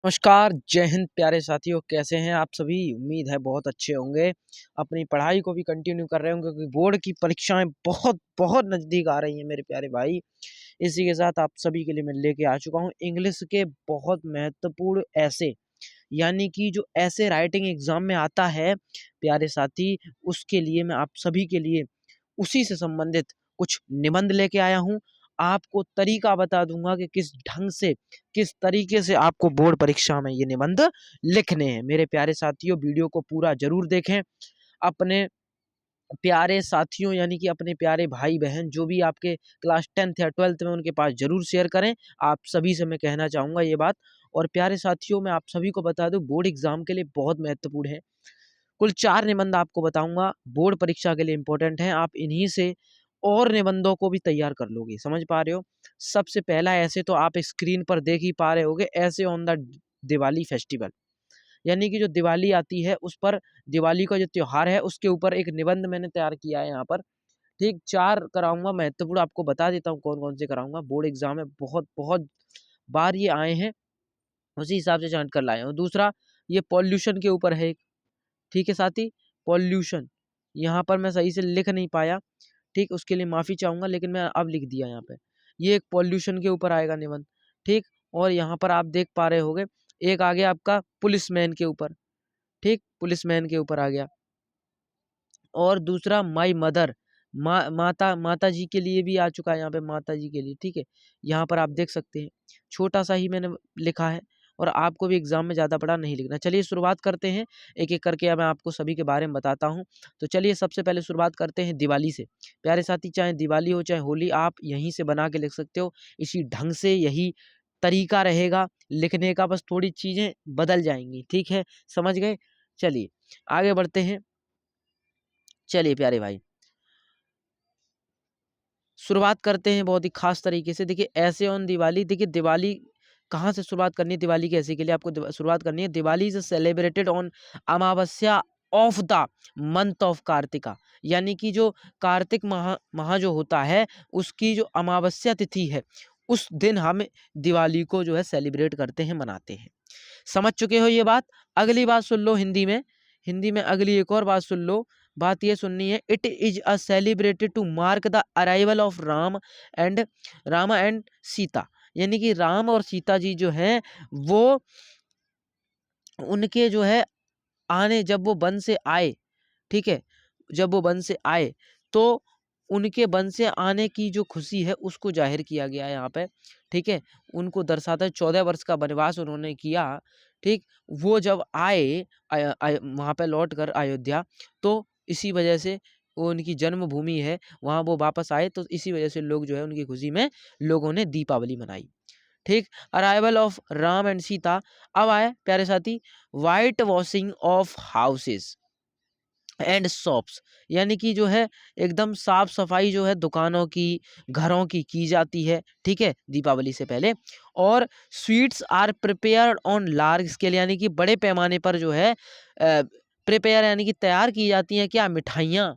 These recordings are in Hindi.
नमस्कार, जय हिंद प्यारे साथियों, कैसे हैं आप सभी? उम्मीद है बहुत अच्छे होंगे। अपनी पढ़ाई को भी कंटिन्यू कर रहे होंगे क्योंकि बोर्ड की परीक्षाएँ बहुत नज़दीक आ रही हैं मेरे प्यारे भाई। इसी के साथ आप सभी के लिए मैं लेके आ चुका हूँ इंग्लिश के बहुत महत्वपूर्ण ऐसे, यानी कि जो ऐसे राइटिंग एग्ज़ाम में आता है प्यारे साथी, उसके लिए मैं आप सभी के लिए उसी से संबंधित कुछ निबंध लेके आया हूँ। आपको तरीका बता दूँगा कि किस ढंग से, किस तरीके से आपको बोर्ड परीक्षा में ये निबंध लिखने हैं। मेरे प्यारे साथियों, वीडियो को पूरा ज़रूर देखें। अपने प्यारे साथियों यानी कि अपने प्यारे भाई-बहन जो भी आपके क्लास 10th या 12th में उनके पास ज़रूर शेयर करें। आप सभी से मैं कहना चाहूँगा ये बात। और प्यारे साथियों, मैं आप सभी को बता दूँ बोर्ड एग्ज़ाम के लिए बहुत महत्वपूर्ण है। कुल 4 निबंध आपको बताऊँगा, बोर्ड परीक्षा के लिए इम्पोर्टेंट हैं। आप इन्हीं से और निबंधों को भी तैयार कर लोगे, समझ पा रहे हो? सबसे पहला ऐसे तो आप स्क्रीन पर देख ही पा रहे होंगे, ऐसे ऑन द दिवाली फेस्टिवल। यानी कि जो दिवाली आती है, उस पर दिवाली का जो त्योहार है, उसके ऊपर एक निबंध मैंने तैयार किया है यहाँ पर। ठीक, 4 कराऊँगा महत्वपूर्ण, आपको बता देता हूँ कौन-कौन से कराऊँगा। बोर्ड एग्ज़ाम में बहुत बार ये आए हैं, उसी हिसाब से छाँट कर लाया हूँ। दूसरा, ये पॉल्यूशन के ऊपर है एक। ठीक है साथी, पॉल्यूशन यहाँ पर मैं सही से लिख नहीं पाया, ठीक, उसके लिए माफ़ी चाहूँगा, लेकिन मैं अब लिख दिया यहाँ पे। ये एक पॉल्यूशन के ऊपर आएगा निबंध, ठीक। और यहाँ पर आप देख पा रहे होंगे, एक आ गया आपका पुलिसमैन के ऊपर, ठीक, पुलिसमैन के ऊपर आ गया। और दूसरा माई मदर, माता जी के लिए भी आ चुका है यहाँ पे, माता जी के लिए, ठीक है। यहाँ पर आप देख सकते हैं, छोटा-सा ही मैंने लिखा है और आपको भी एग्ज़ाम में ज़्यादा बड़ा नहीं लिखना। चलिए शुरुआत करते हैं, एक-एक करके अब मैं आपको सभी के बारे में बताता हूँ। तो चलिए सबसे पहले शुरुआत करते हैं दिवाली से। प्यारे साथी, चाहे दिवाली हो, चाहे होली, आप यहीं से बना के लिख सकते हो। इसी ढंग से यही तरीका रहेगा लिखने का, बस थोड़ी चीज़ें बदल जाएँगी, ठीक है? समझ गए? चलिए, आगे बढ़ते हैं। चलिए प्यारे भाई, शुरुआत करते हैं बहुत ही ख़ास तरीके से। देखिए, ऐसे ऑन दिवाली, देखिए दिवाली कहाँ से शुरुआत करनी है दिवाली की ऐसे के लिए आपको शुरुआत करनी है। Diwali is celebrated on amavasya of the month of Kartika, यानी कि जो कार्तिक माह माह जो होता है, उसकी जो अमावस्या तिथि है, उस दिन हम दिवाली को जो है सेलिब्रेट करते हैं, मनाते हैं। समझ चुके हो ये बात? अगली बात सुन लो हिंदी में। हिंदी में अगली एक और बात सुन लो। बात ये सुननी है, it is a celebrated to mark the arrival of and Rama and Sita, यानी कि राम और सीता जी जो हैं, वो उनके जो है आने, जब वो वन से आए, ठीक है? जब वो वन से आए, तो उनके वन से आने की जो खुशी है, उसको ज़ाहिर किया गया है यहाँ पे, ठीक है? उनको दर्शाता है, 14 वर्ष का वनवास उन्होंने किया, ठीक? वो जब आए वहाँ पे लौट कर अयोध्या, तो इसी वजह से वो उनकी जन्मभूमि है, वहाँ वो वापस आए, तो इसी वजह से लोग जो है उनकी खुशी में लोगों ने दीपावली मनाई, ठीक। Arrival of Ram and Sita. अब आए प्यारे साथी, white washing of houses and shops, यानी कि जो है एकदम साफ सफाई जो है दुकानों की, घरों की जाती है, ठीक है, दीपावली से पहले। और sweets are prepared on large scale, यानी कि बड़े पैमाने पर जो है प्रिपेयर, यानी कि तैयार की जाती हैं क्या, मिठाइयाँ,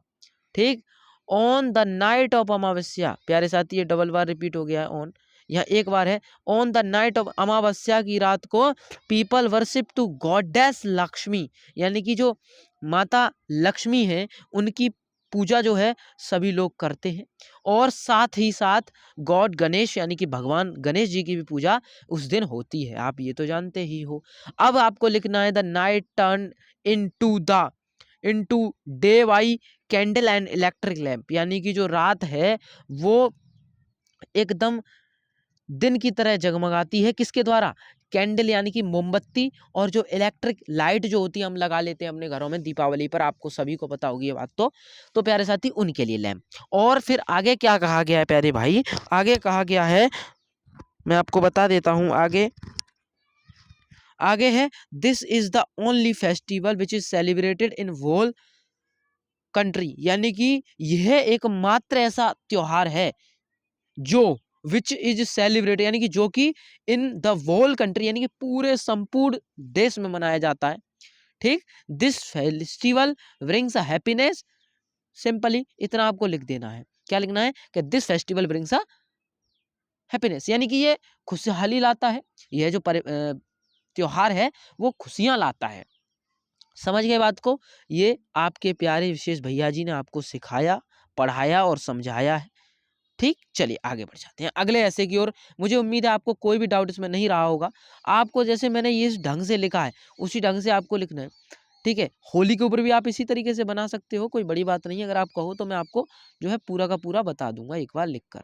ठीक। ऑन द नाइट ऑफ अमावस्या, प्यारे साथी ये डबल बार रिपीट हो गया है, ऑन यहाँ एक बार है। ऑन द नाइट ऑफ अमावस्या की रात को people worship to goddess Lakshmi, यानी कि जो माता लक्ष्मी है, उनकी पूजा जो है सभी लोग करते हैं। और साथ ही साथ गॉड गणेश, यानी कि भगवान गणेश जी की भी पूजा उस दिन होती है, आप ये तो जानते ही हो। अब आपको लिखना है, the night turn into day by candle and electric lamp, यानी कि जो रात है वो एकदम दिन की तरह जगमगाती है, किसके द्वारा, कैंडल यानी कि मोमबत्ती, और जो इलेक्ट्रिक लाइट जो होती है हम लगा लेते हैं अपने घरों में दीपावली पर, आपको सभी को पता होगी ये बात। तो प्यारे साथी, उनके लिए लैंप। और फिर आगे क्या कहा गया है प्यारे भाई, आगे कहा गया है, मैं आपको बता देता हूँ आगे। आगे है, this is the only festival which is celebrated in whole country, यानी कि यह एकमात्र ऐसा त्योहार है जो विच इज सेलिब्रेट, यानी कि जो कि इन द होल कंट्री, यानी कि पूरे संपूर्ण देश में मनाया जाता है, ठीक। This festival brings a happiness, simply इतना आपको लिख देना है। क्या लिखना है कि this festival brings a happiness, यानी कि ये खुशहाली लाता है। यह जो त्योहार है वो खुशियां लाता है। समझ गए बात को? ये आपके प्यारे विशेष भैया जी ने आपको सिखाया, पढ़ाया और समझाया है। ठीक, चलिए आगे बढ़ जाते हैं अगले ऐसे की ओर। मुझे उम्मीद है आपको कोई भी डाउट इसमें नहीं रहा होगा। आपको जैसे मैंने ये इस ढंग से लिखा है उसी ढंग से आपको लिखना है। ठीक है, होली के ऊपर भी आप इसी तरीके से बना सकते हो, कोई बड़ी बात नहीं है। अगर आप कहो तो मैं आपको जो है पूरा का पूरा बता दूंगा एक बार लिख कर।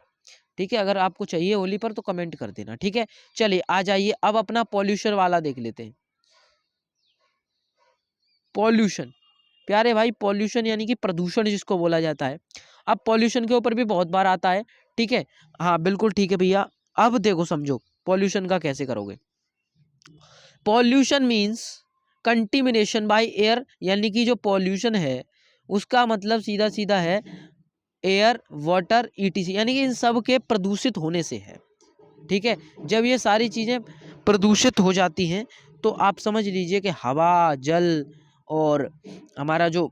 ठीक है, अगर आपको चाहिए होली पर तो कमेंट कर देना। ठीक है, चलिए आ जाइए अब अपना पॉल्यूशन वाला देख लेते हैं। पॉल्यूशन, प्यारे भाई, पॉल्यूशन यानी कि प्रदूषण जिसको बोला जाता है। अब पॉल्यूशन के ऊपर भी बहुत बार आता है। ठीक है, हाँ बिल्कुल ठीक है भैया। अब देखो समझो पॉल्यूशन का कैसे करोगे। पॉल्यूशन मीन्स कंटिमिनेशन बाय एयर, यानी कि जो पॉल्यूशन है उसका मतलब सीधा सीधा है एयर, वाटर, ईटीसी, यानी कि इन सब के प्रदूषित होने से है। ठीक है, जब ये सारी चीजें प्रदूषित हो जाती हैं तो आप समझ लीजिए कि हवा, जल और हमारा जो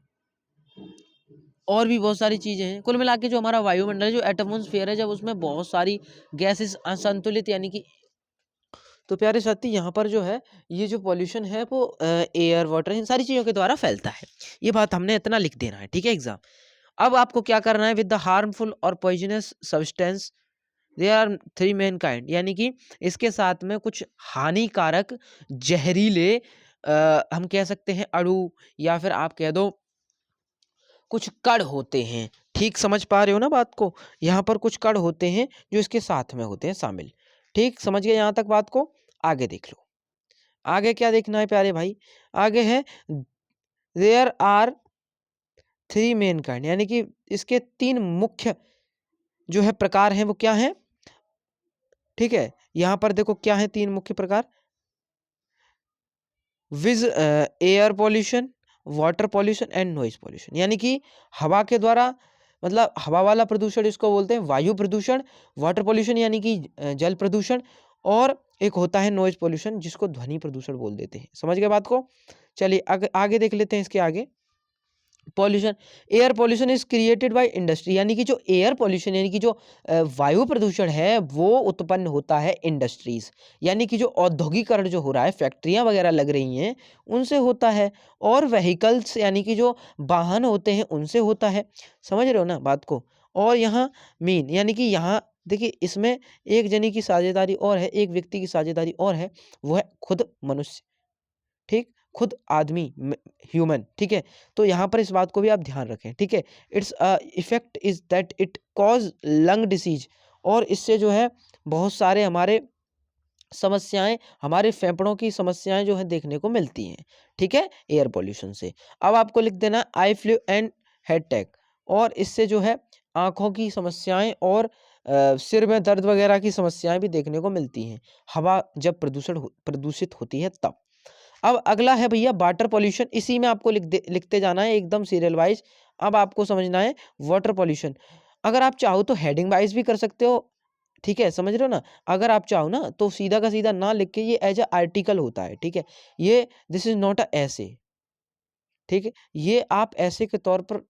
और भी बहुत सारी चीजें हैं, कुल मिला के जो हमारा वायुमंडल है, जो एटमॉस्फेयर है, जब उसमें बहुत सारी गैसेस असंतुलित यानी कि, तो प्यारे साथी यहाँ पर जो है ये जो पॉल्यूशन है वो एयर, वाटर, इन सारी चीजों के द्वारा फैलता है। ये बात हमने इतना लिख देना है। ठीक है एग्जाम। अब आपको क्या करना है, विद द हार्मफुल और poisonous substance there are three main kind, यानी कि इसके साथ में कुछ हानिकारक जहरीले हम कह सकते हैं अणु, या फिर आप कह दो कुछ कण होते हैं। ठीक समझ पा रहे हो ना बात को? यहाँ पर कुछ कण होते हैं जो इसके साथ में होते हैं शामिल। ठीक समझ गए यहाँ तक बात को? आगे देख लो। आगे क्या देखना है प्यारे भाई? आगे है there are three main kind, यानी कि इसके तीन मुख्य जो है प्रकार हैं वो क्या हैं? ठीक है, यहाँ पर देखो क्या है तीन मुख्य प्रकार। Viz air pollution, water pollution and noise pollution, यानी कि हवा के द्वारा, मतलब हवा वाला प्रदूषण इसको बोलते हैं वायु प्रदूषण, वाटर पॉल्यूशन यानी कि जल प्रदूषण, और एक होता है नॉइज पॉल्यूशन जिसको ध्वनि प्रदूषण बोल देते हैं। समझ गए बात को? चलिए आगे आगे देख लेते हैं इसके आगे। Pollution, air pollution is created by industry, यानी कि जो एयर पॉल्यूशन यानी कि जो वायु प्रदूषण है वो उत्पन्न होता है इंडस्ट्रीज, यानी कि जो औद्योगिकरण जो हो रहा है, फैक्ट्रियां वगैरह लग रही हैं उनसे होता है, और व्हीकल्स यानी कि जो वाहन होते हैं उनसे होता है। समझ रहे हो ना बात को? और यहाँ मीन, यानी कि यहाँ देखिए इसमें एक जनी की साझेदारी और है, एक व्यक्ति की साझेदारी और है, वो है खुद मनुष्य। ठीक, खुद आदमी, ह्यूमन। ठीक है, तो यहाँ पर इस बात को भी आप ध्यान रखें। ठीक है, its effect is that it cause lung disease, और इससे जो है बहुत सारे हमारे समस्याएं, हमारे फेफड़ों की समस्याएं जो है देखने को मिलती हैं। ठीक है, एयर पोल्यूशन से। अब आपको लिख देना आई फ्लू एंड हेड टैक, और इससे जो है आंखों की समस्याएं और सिर में दर्द वगैरह की समस्याएं भी देखने को मिलती हैं, हवा जब प्रदूषित होती है तब। अब अगला है भैया वाटर पॉल्यूशन, इसी में आपको लिखते जाना है एकदम सीरियल वाइज। अब आपको समझना है वाटर पॉल्यूशन। अगर आप चाहो तो हेडिंग वाइज भी कर सकते हो। ठीक है, समझ रहे हो ना? अगर आप चाहो ना तो सीधा का सीधा ना लिख के ये एज अ आर्टिकल होता है। ठीक है, ये दिस इज नॉट अ ऐसे। ठीक है, ये आप ऐसे के तौर पर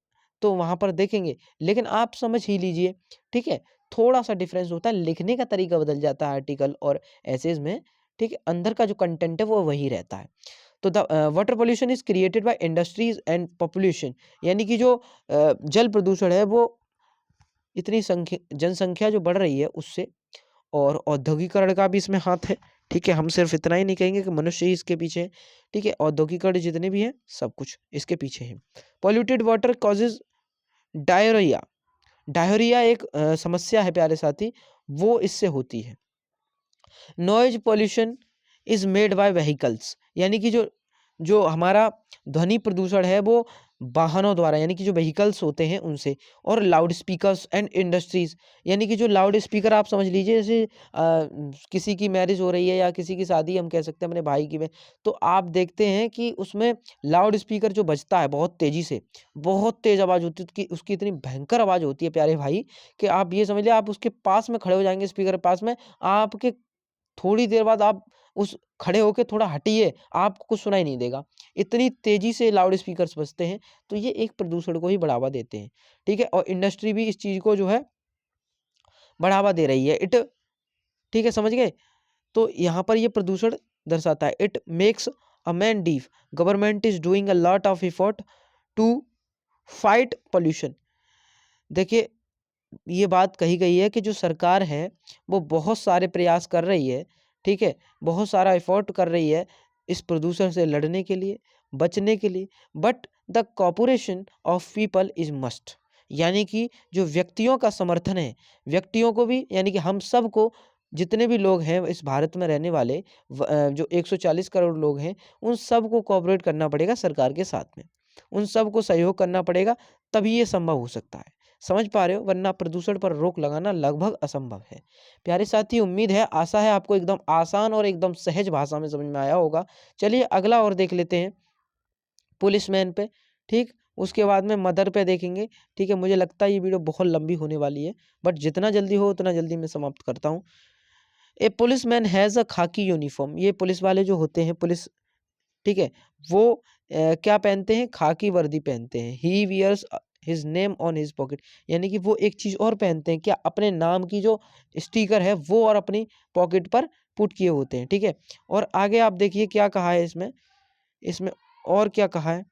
तो वहां पर देखेंगे, लेकिन आप समझ ही लीजिए। ठीक है, थोड़ा सा डिफरेंस होता है, लिखने का तरीका बदल जाता है आर्टिकल और ऐसेज में। ठीक है, अंदर का जो कंटेंट है वो वही रहता है। तो the water pollution is created by industries and population, यानी कि जो जल प्रदूषण है वो इतनी संख्या, जनसंख्या जो बढ़ रही है उससे, और औद्योगिकरण का भी इसमें हाथ है। ठीक है, हम सिर्फ इतना ही नहीं कहेंगे कि मनुष्य ही इसके पीछे है। ठीक है, औद्योगिकरण जितने भी हैं सब कुछ इसके पीछे है। Polluted water causes diarrhoea, diarrhoea एक समस्या है प्यारे साथी, वो इससे होती है। Noise pollution is made by vehicles, यानी कि जो जो हमारा ध्वनि प्रदूषण है वो वाहनों द्वारा, यानी कि जो व्हीकल्स होते हैं उनसे, और लाउड स्पीकर्स एंड इंडस्ट्रीज, यानी कि जो लाउड स्पीकर आप समझ लीजिए, जैसे किसी की मैरिज हो रही है या किसी की शादी हम कह सकते हैं अपने भाई की में, तो आप देखते हैं कि उसमें लाउड स्पीकर जो बजता है बहुत तेजी से, बहुत तेज आवाज होती है उसकी, उसकी इतनी भयंकर आवाज होती है प्यारे भाई, कि आप ये समझ लिया आप उसके पास में खड़े हो जाएंगे, स्पीकर के पास में, आपके थोड़ी देर बाद आप उस खड़े होके थोड़ा हटिए, आपको कुछ सुनाई नहीं देगा। इतनी तेज़ी से लाउड स्पीकर्स बजते हैं, तो ये एक प्रदूषण को ही बढ़ावा देते हैं। ठीक है, और इंडस्ट्री भी इस चीज़ को जो है बढ़ावा दे रही है। ठीक है, समझ गए? तो यहाँ पर ये प्रदूषण दर्शाता है। It makes a man deaf, government is doing a lot of effort to fight pollution. देखिए ये बात कही गई है कि जो सरकार है वो बहुत सारे प्रयास कर रही है, ठीक है, बहुत सारा एफर्ट कर रही है इस प्रदूषण से लड़ने के लिए, बचने के लिए, but the corporation of people is must, यानी कि जो व्यक्तियों का समर्थन है, व्यक्तियों को भी, यानी कि हम सब को, जितने भी लोग हैं इस भारत में रहने वाले जो 140 करोड़ लोग हैं, उन सब को कोऑपरेट करना पड़ेगा सरकार के साथ में, उन सब को सहयोग करना पड़ेगा, तभी ये संभव हो सकता है। समझ पा रहे हो, वरना प्रदूषण पर रोक लगाना लगभग असंभव है। प्यारे साथी, उम्मीद है, आशा है आपको एकदम आसान और एकदम सहज भाषा में समझ में आया होगा। चलिए अगला और देख लेते हैं, पुलिसमैन पे, ठीक, उसके बाद में मदर पे देखेंगे। ठीक है, मुझे लगता है ये वीडियो बहुत लंबी होने वाली है, बट जितना जल्दी हो उतना जल्दी मैं समाप्त करता हूँ। ए पुलिसमैन हैज़ अ खाकी यूनिफॉर्म, ये पुलिस वाले जो होते हैं, पुलिस, ठीक है, वो क्या पहनते हैं, खाकी वर्दी पहनते हैं। He wears his name on his pocket, यानी कि वो एक चीज और पहनते हैं, क्या, अपने नाम की जो स्टिकर है वो और अपनी पॉकेट पर पुट किए होते हैं। ठीक है, और आगे आप देखिए क्या कहा है इसमें, इसमें और क्या कहा है,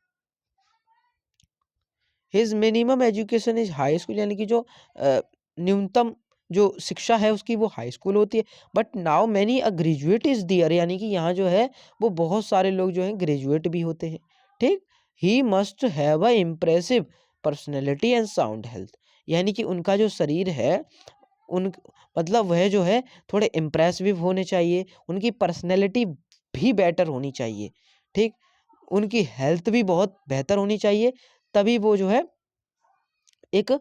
his minimum education is high school, यानी कि जो न्यूनतम जो शिक्षा है उसकी वो हाई स्कूल होती है। But now many a graduate is there, यानी कि यहाँ जो है वो बहुत सारे लोग जो हैं ग्रेजुएट भी होते हैं। ठीक, he must have a impressive personality and sound health, यानी कि उनका जो शरीर है, उन, मतलब वह जो है थोड़े इम्प्रेसिव होने चाहिए, उनकी पर्सनैलिटी भी बेटर होनी चाहिए। ठीक, उनकी हेल्थ भी बहुत बेहतर होनी चाहिए, तभी वो जो है एक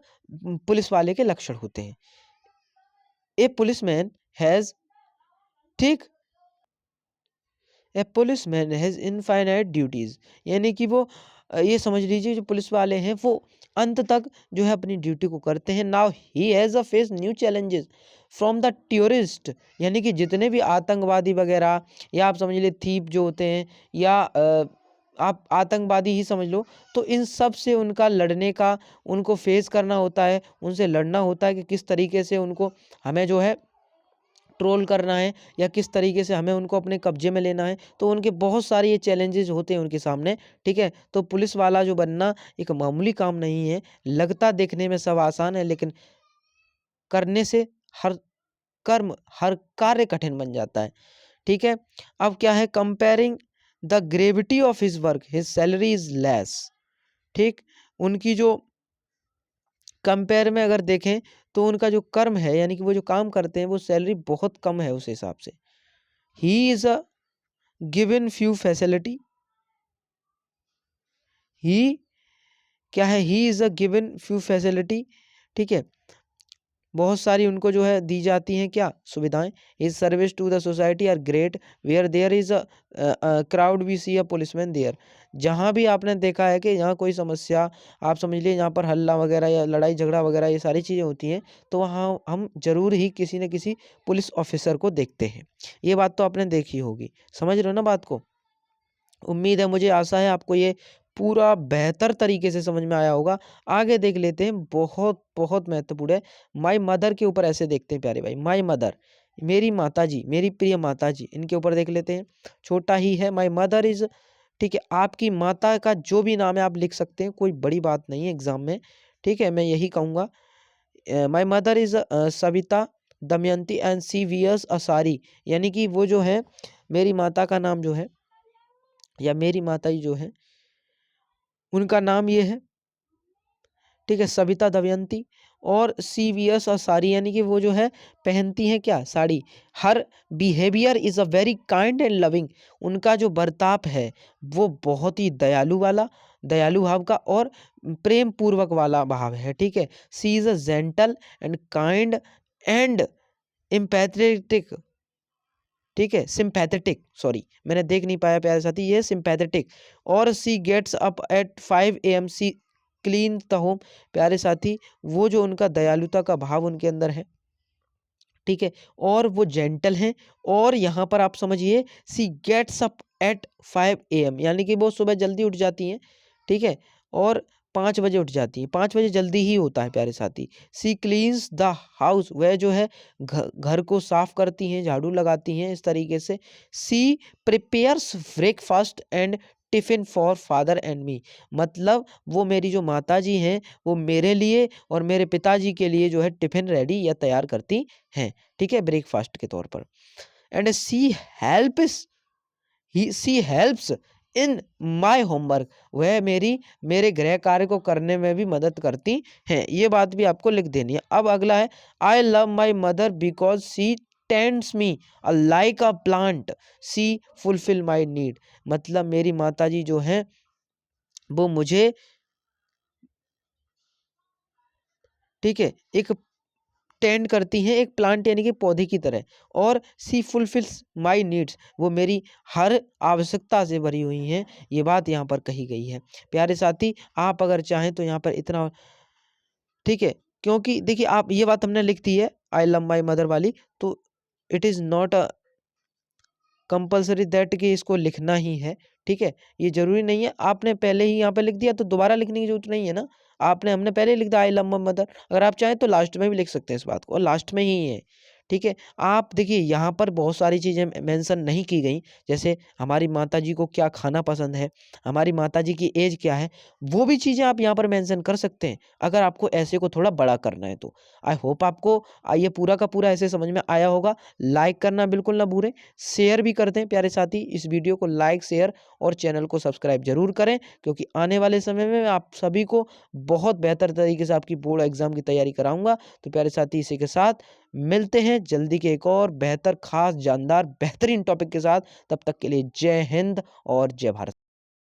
पुलिस वाले के लक्षण होते हैं। ए पुलिसमैन हैज, ठीक, ए पुलिसमैन हैज इनफाइनाइट ड्यूटीज, यानी कि वो ये समझ लीजिए जो पुलिस वाले हैं वो अंत तक जो है अपनी ड्यूटी को करते हैं। Now he has a face new challenges from the terrorist, यानी कि जितने भी आतंकवादी वगैरह, या आप समझ लीजिए थीप जो होते हैं, या आप आतंकवादी ही समझ लो, तो इन सब से उनका लड़ने का, उनको फेस करना होता है, उनसे लड़ना होता है कि किस तरीके से उनको हमें जो है ट्रोल करना है, या किस तरीके से हमें उनको अपने कब्जे में लेना है। तो उनके बहुत सारे ये चैलेंजेस होते हैं उनके सामने। ठीक है, तो पुलिस वाला जो बनना एक मामूली काम नहीं है। लगता देखने में सब आसान है, लेकिन करने से हर कर्म, हर कार्य कठिन बन जाता है। ठीक है, अब क्या है, comparing the gravity of his work his salary is less. ठीक, उनकी जो कंपेयर में अगर देखें तो उनका जो कर्म है, यानी कि वो जो काम करते हैं, वो सैलरी बहुत कम है उस हिसाब से। He is a given few facility, he क्या है, he is a given few facility, ठीक है, बहुत सारी उनको जो है दी जाती हैं क्या, सुविधाएं। His service to the society are great, where there is a crowd we see a policeman there, जहाँ भी आपने देखा है कि यहाँ कोई समस्या, आप समझ लीजिए यहाँ पर हल्ला वगैरह या लड़ाई झगड़ा वगैरह ये सारी चीज़ें होती हैं, तो वहाँ हम जरूर ही किसी न किसी पुलिस ऑफिसर को देखते हैं। ये बात तो आपने देखी होगी, समझ रहे हो ना बात को। उम्मीद है, मुझे आशा है आपको ये पूरा बेहतर तरीके से समझ में आया होगा। आगे देख लेते हैं, बहुत बहुत महत्वपूर्ण है। माई मदर के ऊपर ऐसे देखते हैं प्यारे भाई, माई मदर, मेरी माताजी, मेरी प्रिय माताजी, इनके ऊपर देख लेते हैं। छोटा ही है, माई मदर इज, ठीक है, आपकी माता का जो भी नाम है आप लिख सकते हैं, कोई बड़ी बात नहीं है एग्जाम में। ठीक है, मैं यही कहूँगा। My mother is Savita Damayanti and she wears a sari, यानी कि वो जो है, मेरी माता का नाम जो है, या मेरी माताजी जो है, उनका नाम ये है, ठीक है, सविता दमयंती, और सीवियस और साड़ी, यानी कि वो जो है पहनती हैं क्या, sari. Her behaviour is a very kind and loving, उनका जो बर्ताव है वो बहुत ही दयालु वाला, दयालु भाव का और प्रेम पूर्वक वाला भाव है। ठीक है, she is a gentle and kind and empathetic, ठीक है, सिंपैथेटिक, सॉरी मैंने देख नहीं पाया प्यारे साथी, ये सिंपैथेटिक। और she gets up at 5 AM, she clean the home, प्यारे साथी वो जो उनका दयालुता का भाव उनके अंदर है, ठीक है, और वो जेंटल हैं। और यहाँ पर आप समझिए, सी गेट्स अप एट 5 AM, यानी कि वो सुबह जल्दी उठ जाती हैं। ठीक है, और 5 बजे उठ जाती है, 5 बजे जल्दी ही होता है प्यारे साथी। शी क्लीन्स द हाउस, वह जो है घर को साफ करती हैं, झाड़ू लगाती हैं इस तरीके से। She prepares breakfast and tiffin for father and me, मतलब वो मेरी जो माताजी हैं वो मेरे लिए और मेरे पिताजी के लिए जो है टिफिन रेडी या तैयार करती हैं, ठीक है, ब्रेकफास्ट के तौर पर। And she helps in my homework, वह मेरे गृह कार्य को करने में भी मदद करती हैं। ये बात भी आपको लिख देनी है। अब अगला है, I love my mother because she tends me like a plant, she fulfil my need, मतलब मेरी माताजी जो हैं वो मुझे, ठीक है, एक टेंड करती हैं एक प्लांट यानी कि पौधे की तरह, और सी फुलफिल्स माई नीड्स, वो मेरी हर आवश्यकता से भरी हुई हैं। ये बात यहाँ पर कही गई है। प्यारे साथी, आप अगर चाहें तो यहाँ पर इतना, ठीक है, क्योंकि देखिए आप ये बात हमने लिख दी है आई लव माई मदर वाली, तो it is not a compulsory that कि इसको लिखना ही है, ठीक है, ये जरूरी नहीं है। आपने पहले ही यहाँ पे लिख दिया तो दोबारा लिखने की जरूरत नहीं है ना, हमने पहले ही लिख दिया आई लव माय मदर। अगर आप चाहें तो लास्ट में भी लिख सकते हैं इस बात को, और लास्ट में ही है, ठीक है। आप देखिए यहाँ पर बहुत सारी चीजें मेंशन नहीं की गई, जैसे हमारी माताजी को क्या खाना पसंद है, हमारी माताजी की एज क्या है, वो भी चीजें आप यहाँ पर मेंशन कर सकते हैं अगर आपको ऐसे को थोड़ा बड़ा करना है तो। आई होप आपको ये पूरा का पूरा ऐसे समझ में आया होगा। लाइक करना बिल्कुल ना भूलें, शेयर भी कर दें प्यारे साथी, इस वीडियो को लाइक शेयर और चैनल को सब्सक्राइब जरूर करें, क्योंकि आने वाले समय में मैं आप सभी को बहुत बेहतर तरीके से आपकी बोर्ड एग्जाम की तैयारी कराऊंगा। तो प्यारे साथी, इसी के साथ मिलते हैं जल्दी के एक और बेहतर, खास, जानदार, बेहतरीन टॉपिक के साथ। तब तक के लिए जय हिंद और जय भारत।